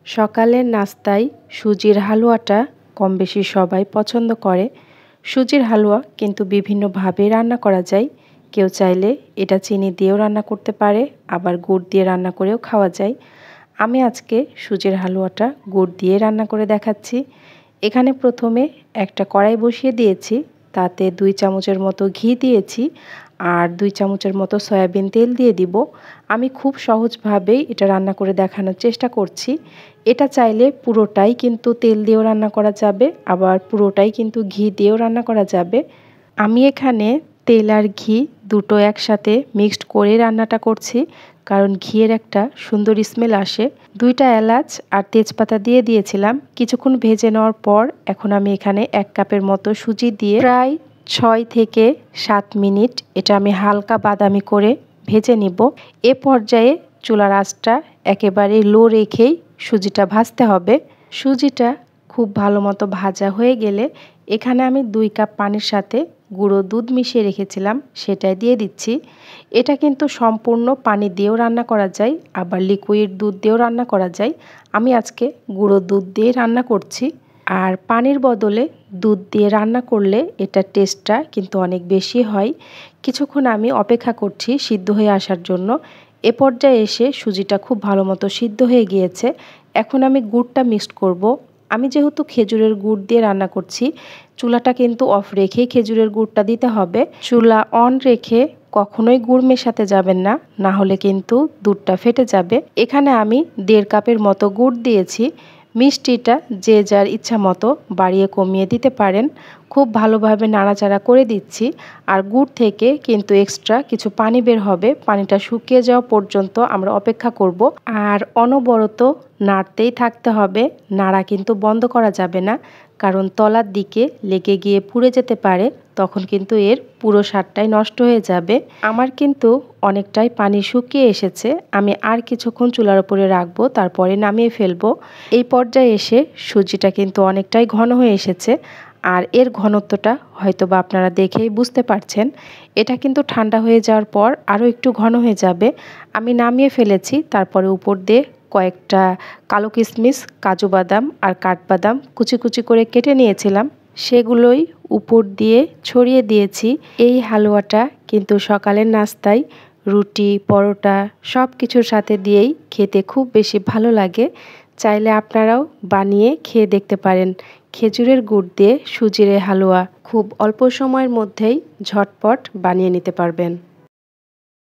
সকালের নাস্তায় সুজির হালুয়াটা কম বেশি সবাই পছন্দ করে। সুজির হালুয়া কিন্তু বিভিন্নভাবে রান্না করা যায়। কেউ চাইলে এটা চিনি দিয়েও রান্না করতে পারে, আবার গুড় দিয়ে রান্না করেও খাওয়া যায়। আমি আজকে সুজির হালুয়াটা গুড় দিয়ে রান্না করে দেখাচ্ছি। এখানে প্রথমে একটা কড়াই বসিয়ে দিয়েছি, তাতে 2 চামচের মতো ঘি দিয়েছি আর 2 চামচের মতো সয়াবিন তেল দিয়ে দিব। আমি খুব সহজভাবেই এটা রান্না করে দেখানোর চেষ্টা করছি। এটা চাইলে পুরোটাই কিন্তু তেল দিয়েও রান্না করা যাবে, আবার পুরোটাই কিন্তু ঘি দিয়েও রান্না করা যাবে। আমি এখানে তেল আর ঘি দুটো একসাথে মিক্সড করে রান্নাটা করছি, কারণ ঘিয়ের একটা সুন্দর স্মেল আসে। 2টা এলাচ আর তেজপাতা দিয়ে দিয়েছিলাম। কিছুক্ষণ ভেজে নেওয়ার পর এখন আমি এখানে 1 কাপের মতো সুজি দিয়ে প্রায় 6 থেকে 7 মিনিট এটা আমি হালকা বাদামি করে ভেজে নিব। এ পর্যায়ে চুলার আঁচটা একেবারে লো রেখেই সুজিটা ভাজতে হবে। সুজিটা খুব ভালো মতো ভাজা হয়ে গেলে এখানে আমি 2 কাপ পানির সাথে গুঁড়ো দুধ মিশিয়ে রেখেছিলাম, সেটাই দিয়ে দিচ্ছি। এটা কিন্তু সম্পূর্ণ পানি দিয়েও রান্না করা যায়, আবার লিকুইড দুধ দিয়েও রান্না করা যায়। আমি আজকে গুঁড়ো দুধ দিয়ে রান্না করছি। আর পানির বদলে দুধ দিয়ে রান্না করলে এটার টেস্টটা কিন্তু অনেক বেশি হয়। কিছুক্ষণ আমি অপেক্ষা করছি সিদ্ধ হয়ে আসার জন্য। এ পর্যায়ে এসে সুজিটা খুব ভালো মতো সিদ্ধ হয়ে গিয়েছে। এখন আমি গুড়টা মিক্সড করব। আমি যেহেতু খেজুরের গুড় দিয়ে রান্না করছি, চুলাটা কিন্তু অফ রেখেই খেজুরের গুড়টা দিতে হবে। চুলা অন রেখে কখনোই গুড় মেশাতে যাবেন না, না হলে কিন্তু দুধটা ফেটে যাবে। এখানে আমি 1.5 কাপের মতো গুড় দিয়েছি। মিষ্টিটা যে যার ইচ্ছা মতো বাড়িয়ে কমিয়ে দিতে পারেন। খুব ভালোভাবে নাড়াচাড়া করে দিচ্ছি। আর গুড় থেকে কিন্তু এক্সট্রা কিছু পানি বের হবে, পানিটা শুকিয়ে যাওয়া পর্যন্ত আমরা অপেক্ষা করব। আর অনবরত নাড়তেই থাকতে হবে, নাড়া কিন্তু বন্ধ করা যাবে না, কারণ তলার দিকে লেগে গিয়ে পুড়ে যেতে পারে, তখন কিন্তু এর পুরো স্বাদটাই নষ্ট হয়ে যাবে। আমার কিন্তু অনেকটাই পানি শুকিয়ে এসেছে। আমি আর কিছুক্ষণ চুলার উপরে রাখবো, তারপরে নামিয়ে ফেলবো। এই পর্যায়ে এসে সুজিটা কিন্তু অনেকটাই ঘন হয়ে এসেছে। আর এর ঘনত্বটা হয়তোবা আপনারা দেখেই বুঝতে পারছেন। এটা কিন্তু ঠান্ডা হয়ে যাওয়ার পর আরও একটু ঘন হয়ে যাবে। আমি নামিয়ে ফেলেছি, তারপরে উপর দিয়ে কয়েকটা কালো কিশমিশ, কাজু বাদাম আর কাঠবাদাম কুচি কুচি করে কেটে নিয়েছিলাম, সেগুলোই উপর দিয়ে ছড়িয়ে দিয়েছি। এই হালুয়াটা কিন্তু সকালের নাস্তায় রুটি, পরোটা সব কিছুর সাথে দিয়েই খেতে খুব বেশি ভালো লাগে। চাইলে আপনারাও বানিয়ে খেয়ে দেখতে পারেন। খেজুরের গুড় দিয়ে সুজির হালুয়া খুব অল্প সময়ের মধ্যেই ঝটপট বানিয়ে নিতে পারবেন।